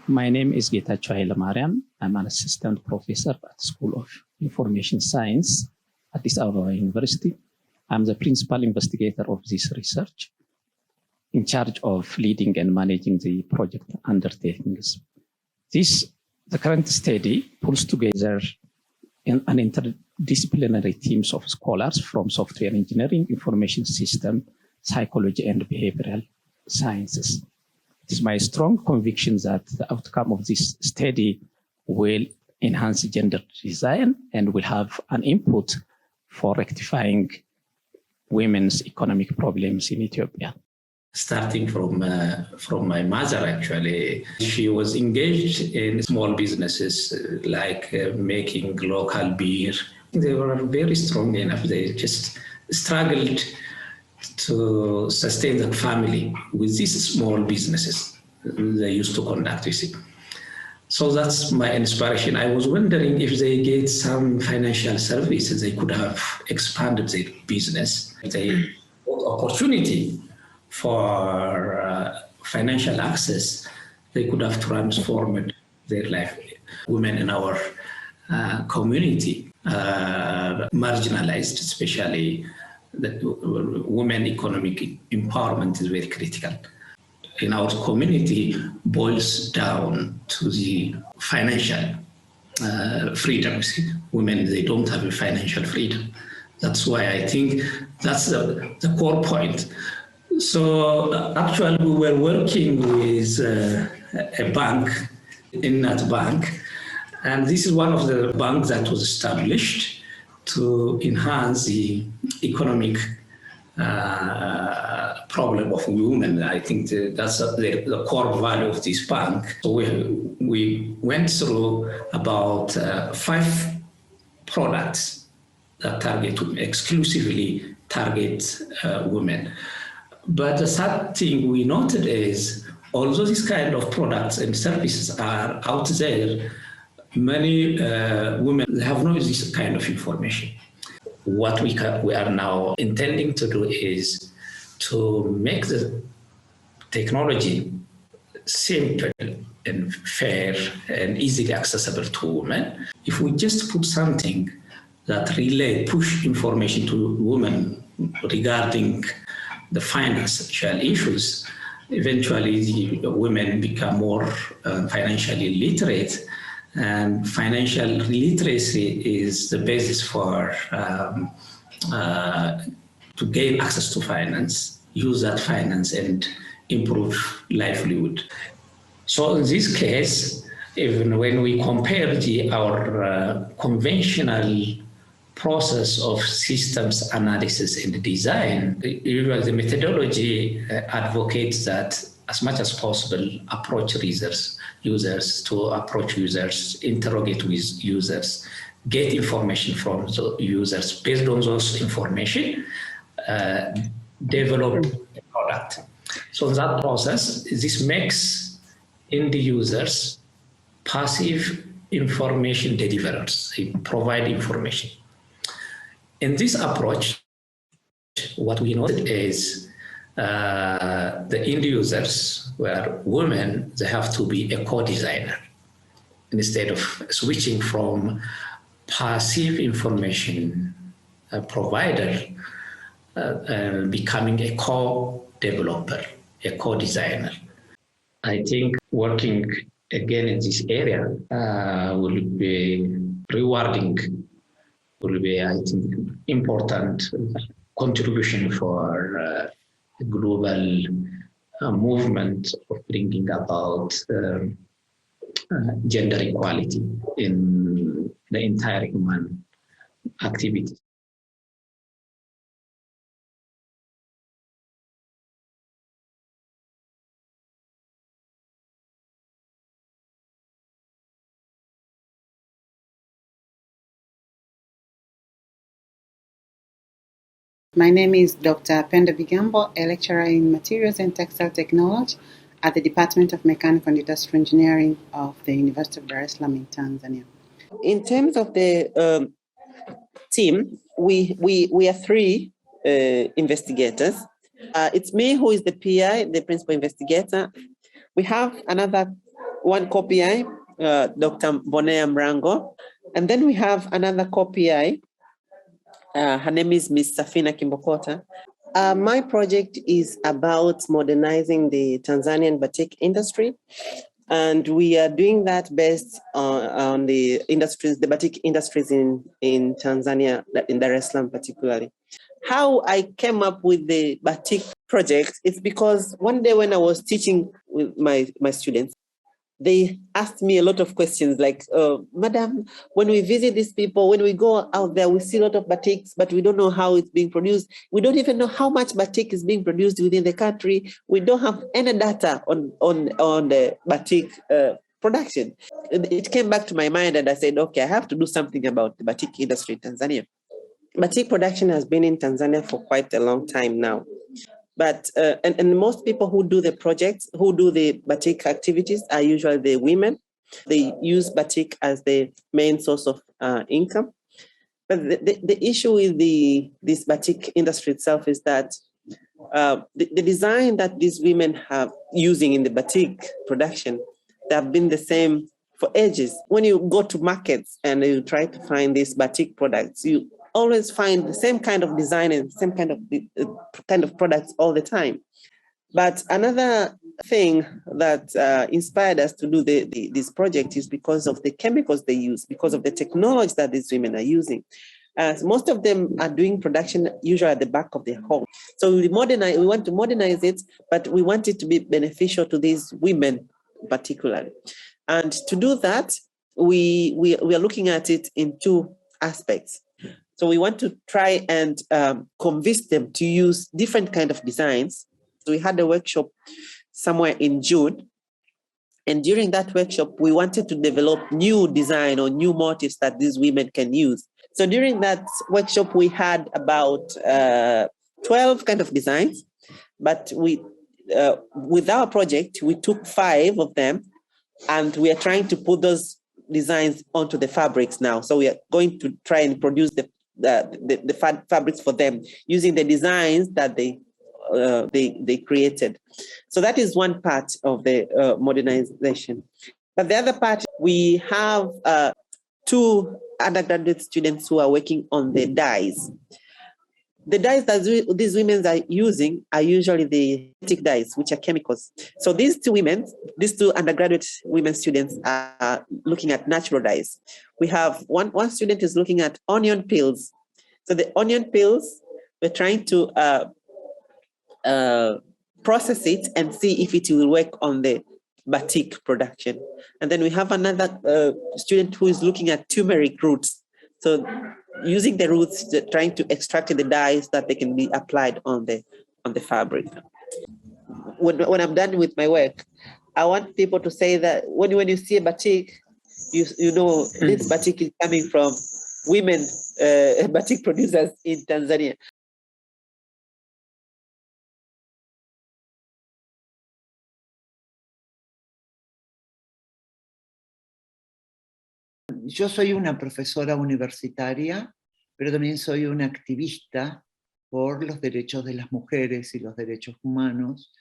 My name is Getachew Mengesha. I'm an assistant professor at the School of Information Science at Addis Ababa University. I'm the principal investigator of this research, in charge of leading and managing the project undertakings. The current study pulls together an interdisciplinary teams of scholars from software engineering, information system, psychology, and behavioral sciences. It is my strong conviction that the outcome of this study will enhance gender design and will have an input for rectifying women's economic problems in Ethiopia. Starting from my mother, actually, she was engaged in small businesses like making local beer. They were very strong enough. They just struggled to sustain the family with these small businesses they used to conduct, you see. So that's my inspiration. I was wondering if they get some financial services, they could have expanded their business. They got opportunity for financial access, they could have transformed their life. Women in our community marginalized, especially the women economic empowerment is very critical. In our community boils down to the financial freedom. Women, they don't have a financial freedom. That's why I think that's the core point. So actually we were working with a bank, Innat Bank, and this is one of the banks that was established to enhance the economic problem of women. I think that's the core value of this bank. So we went through about 5 products that exclusively target women. But the sad thing we noted is, although these kind of products and services are out there, many women have no this kind of information. What we are now intending to do is to make the technology simple and fair and easily accessible to women. If we just put something that push information to women regarding the financial issues, eventually the women become more financially literate, and financial literacy is the basis for to gain access to finance, use that finance and improve livelihood. So in this case, even when we compare our conventional process of systems analysis and design, usually the methodology advocates that as much as possible, approach users, interrogate with users, get information from the users. Based on those information, develop a product. So in that process, this makes end users passive information deliverers. They provide information. In this approach, what we noted is the end users were women, they have to be a co-designer instead of switching from passive information provider, becoming a co-developer, a co-designer. I think working again in this area will be rewarding, will be, I think, important contribution for the global movement of bringing about gender equality in the entire human activity. My name is Dr. Pendo Bigambo, a lecturer in Materials and Textile Technology at the Department of Mechanical and Industrial Engineering of the University of Dar es Salaam in Tanzania. In terms of the team, we are 3 investigators. It's me who is the PI, the principal investigator. We have another one COPI, Dr. Bonea Mrango. And then we have another COPI. Her name is Ms. Safina Kimbokota. My project is about modernizing the Tanzanian batik industry. And we are doing that based on the industries, the batik industries in Tanzania, in Dar es Salaam particularly. How I came up with the batik project is because one day when I was teaching with my students, they asked me a lot of questions like, Madam, when we visit these people, when we go out there, we see a lot of batiks, but we don't know how it's being produced. We don't even know how much batik is being produced within the country. We don't have any data on the batik production. It came back to my mind and I said, okay, I have to do something about the batik industry in Tanzania. Batik production has been in Tanzania for quite a long time now. But and most people who do the projects, who do the batik activities are usually the women. They use batik as the main source of income. But the issue with this batik industry itself is that the design that these women have using in the batik production, they have been the same for ages. When you go to markets and you try to find these batik products, you always find the same kind of design and same kind of products all the time. But another thing that inspired us to do this project is because of the chemicals they use, because of the technology that these women are using. Most of them are doing production usually at the back of their home. So we want to modernize it, but we want it to be beneficial to these women particularly. And to do that, we are looking at it in two aspects. So we want to try and convince them to use different kind of designs. So we had a workshop somewhere in June. And during that workshop, we wanted to develop new design or new motifs that these women can use. So during that workshop, we had about 12 kind of designs. But with our project, we took 5 of them and we are trying to put those designs onto the fabrics now. So we are going to try and produce the fabrics for them using the designs that they created. So that is one part of the modernization. But the other part, we have 2 undergraduate students who are working on the dyes. The dyes that these women are using are usually the synthetic dyes, which are chemicals. So these 2 undergraduate women students are looking at natural dyes. We have one student is looking at onion peels. So the onion peels, we're trying to process it and see if it will work on the batik production. And then we have another student who is looking at turmeric roots. So using the roots, trying to extract the dyes that they can be applied on the fabric. When I'm done with my work, I want people to say that when you see a batik, you know this batik is coming from women batik producers in Tanzania. Yo soy una profesora universitaria, pero también soy una activista por los derechos de las mujeres y los derechos humanos.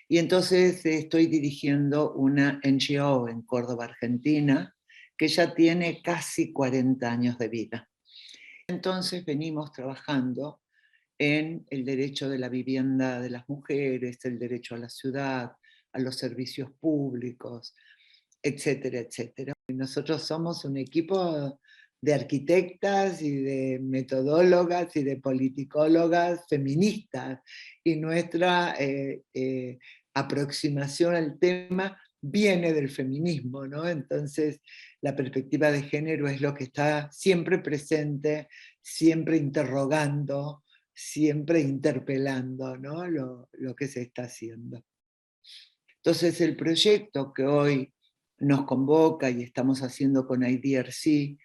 Y entonces estoy dirigiendo una NGO en Córdoba, Argentina, que ya tiene casi 40 años de vida. Entonces venimos trabajando en el derecho de la vivienda de las mujeres, el derecho a la ciudad, a los servicios públicos, etcétera, etcétera. Nosotros somos un equipo de arquitectas y de metodólogas y de politicólogas feministas, y nuestra aproximación al tema viene del feminismo, ¿no? Entonces la perspectiva de género es lo que está siempre presente, siempre interrogando, siempre interpelando, ¿no? Lo que se está haciendo. Entonces el proyecto que hoy nos convoca y estamos haciendo con IDRC,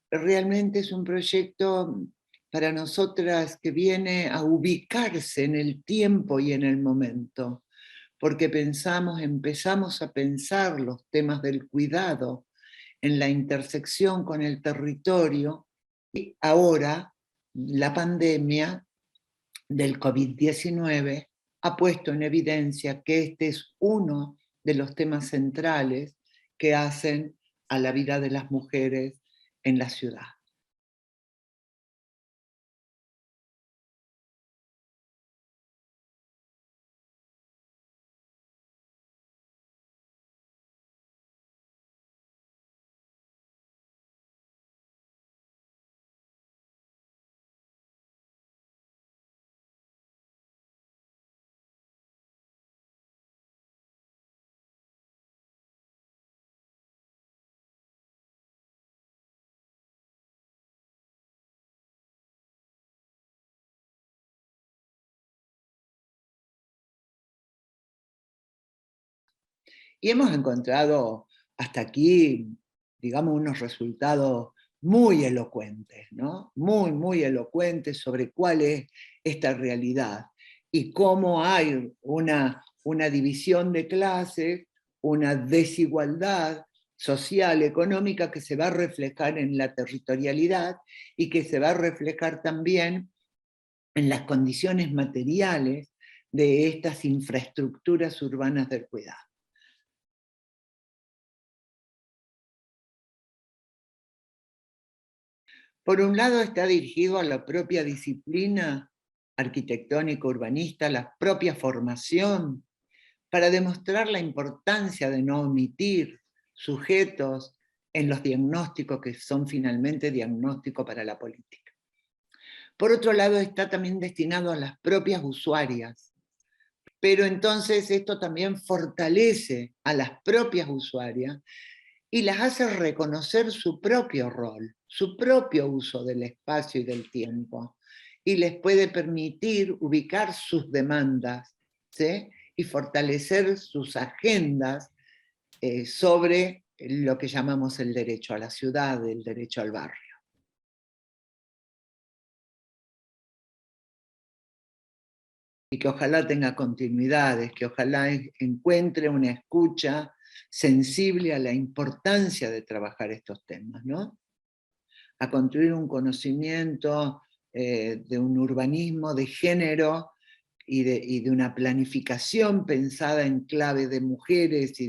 realmente es un proyecto para nosotras que viene a ubicarse en el tiempo y en el momento, porque empezamos a pensar los temas del cuidado en la intersección con el territorio, y ahora la pandemia del COVID-19 ha puesto en evidencia que este es uno de los temas centrales que hacen a la vida de las mujeres en la ciudad. Y hemos encontrado hasta aquí, digamos, unos resultados muy elocuentes, ¿no? Muy, muy elocuentes sobre cuál es esta realidad y cómo hay una división de clases, una desigualdad social, económica, que se va a reflejar en la territorialidad y que se va a reflejar también en las condiciones materiales de estas infraestructuras urbanas del cuidado. Por un lado está dirigido a la propia disciplina arquitectónica urbanista, la propia formación, para demostrar la importancia de no omitir sujetos en los diagnósticos que son finalmente diagnósticos para la política. Por otro lado está también destinado a las propias usuarias, pero entonces esto también fortalece a las propias usuarias y las hace reconocer su propio rol, su propio uso del espacio y del tiempo, y les puede permitir ubicar sus demandas, ¿sí? Y fortalecer sus agendas sobre lo que llamamos el derecho a la ciudad, el derecho al barrio. Y que ojalá tenga continuidades, que ojalá encuentre una escucha sensible a la importancia de trabajar estos temas, ¿no? A construir un conocimiento de un urbanismo de género y de una planificación pensada en clave de mujeres y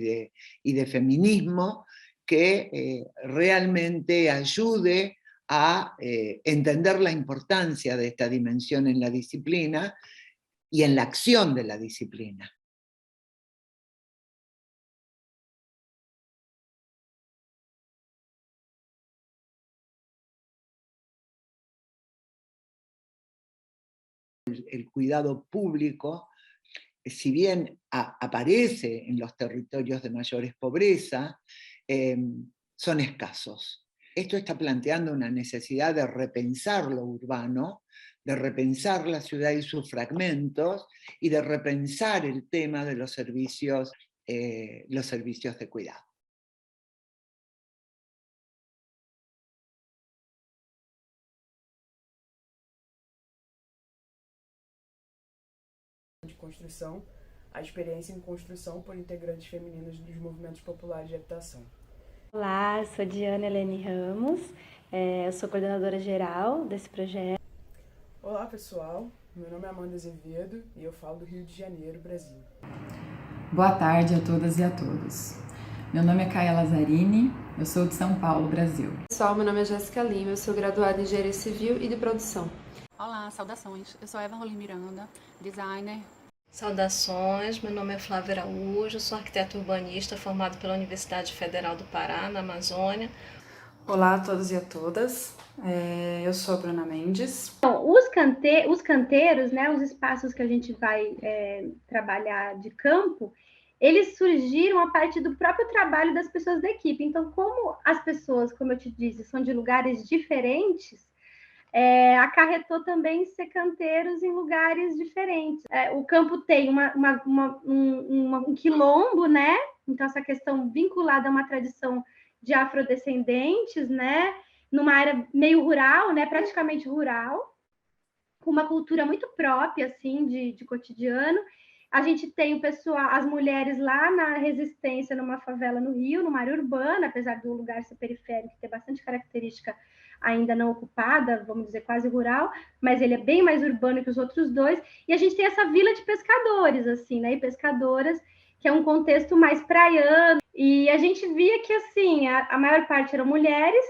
de feminismo que realmente ayude a entender la importancia de esta dimensión en la disciplina y en la acción de la disciplina. El cuidado público, si bien aparece en los territorios de mayores pobreza, son escasos. Esto está planteando una necesidad de repensar lo urbano, de repensar la ciudad y sus fragmentos, y de repensar el tema de los servicios de cuidado. De construção, a experiência em construção por integrantes femininos dos movimentos populares de habitação. Olá, eu sou Deanna Ramos, eu sou coordenadora geral desse projeto. Olá pessoal, meu nome é Amanda Azevedo e eu falo do Rio de Janeiro, Brasil. Boa tarde a todas e a todos. Meu nome é Caia Lazzarini, eu sou de São Paulo, Brasil. Pessoal, meu nome é Jéssica Lima, eu sou graduada em Engenharia Civil e de Produção. Olá, saudações. Eu sou Eva Rolim Miranda, designer. Saudações, meu nome é Flávia Araújo, sou arquiteta urbanista formado pela Universidade Federal do Pará, na Amazônia. Olá a todos e a todas, eu sou a Bruna Mendes. Então, os canteiros, né, os espaços que a gente vai trabalhar de campo, eles surgiram a partir do próprio trabalho das pessoas da equipe. Então, como as pessoas, como eu te disse, são de lugares diferentes, acarretou também ser canteiros em lugares diferentes. O campo tem um quilombo, né? Então, essa questão vinculada a uma tradição de afrodescendentes, né? Numa área meio rural, né? Praticamente rural, com uma cultura muito própria, assim, de cotidiano. A gente tem o pessoal, as mulheres lá na Resistência, numa favela no Rio, numa área urbana, apesar do lugar ser periférico, ter bastante característica ainda não ocupada, vamos dizer, quase rural, mas ele é bem mais urbano que os outros dois, e a gente tem essa vila de pescadores, assim, né, e pescadoras, que é um contexto mais praiano, e a gente via que, assim, a maior parte eram mulheres,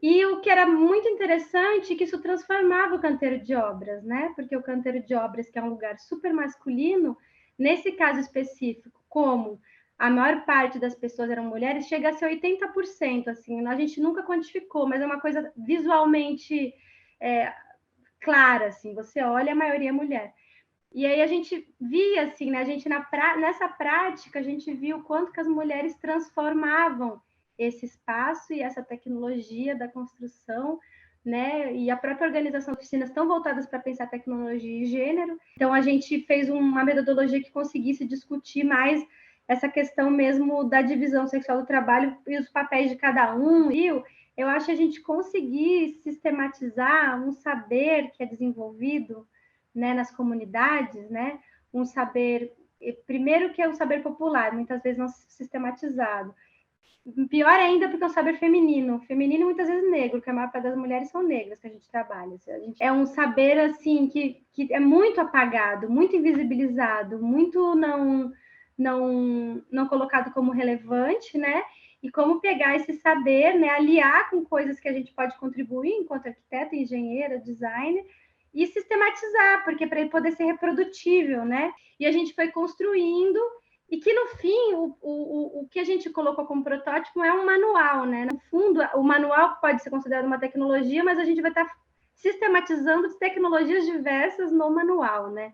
e o que era muito interessante é que isso transformava o canteiro de obras, né? Porque o canteiro de obras, que é um lugar super masculino, nesse caso específico, como a maior parte das pessoas eram mulheres, chega a ser 80%, assim, a gente nunca quantificou, mas é uma coisa visualmente clara, assim, você olha, a maioria é mulher. E aí a gente via, assim, né, a gente nessa prática, a gente viu o quanto que as mulheres transformavam esse espaço e essa tecnologia da construção, né, e a própria organização de oficinas estão voltadas para pensar tecnologia e gênero. Então a gente fez uma metodologia que conseguisse discutir mais essa questão mesmo da divisão sexual do trabalho e os papéis de cada um. E eu acho que a gente conseguir sistematizar um saber que é desenvolvido, né, nas comunidades, né, um saber, primeiro que é um saber popular, muitas vezes não sistematizado. Pior ainda porque é um saber feminino muitas vezes negro, porque a maior parte das mulheres são negras que a gente trabalha. É um saber, assim, que é muito apagado, muito invisibilizado, muito não colocado como relevante, né? E como pegar esse saber, né, aliar com coisas que a gente pode contribuir enquanto arquiteta, engenheira, designer, e sistematizar, porque para ele poder ser reprodutível, né? E a gente foi construindo, e que no fim, o que a gente colocou como protótipo é um manual, né? No fundo, o manual pode ser considerado uma tecnologia, mas a gente vai estar sistematizando tecnologias diversas no manual, né?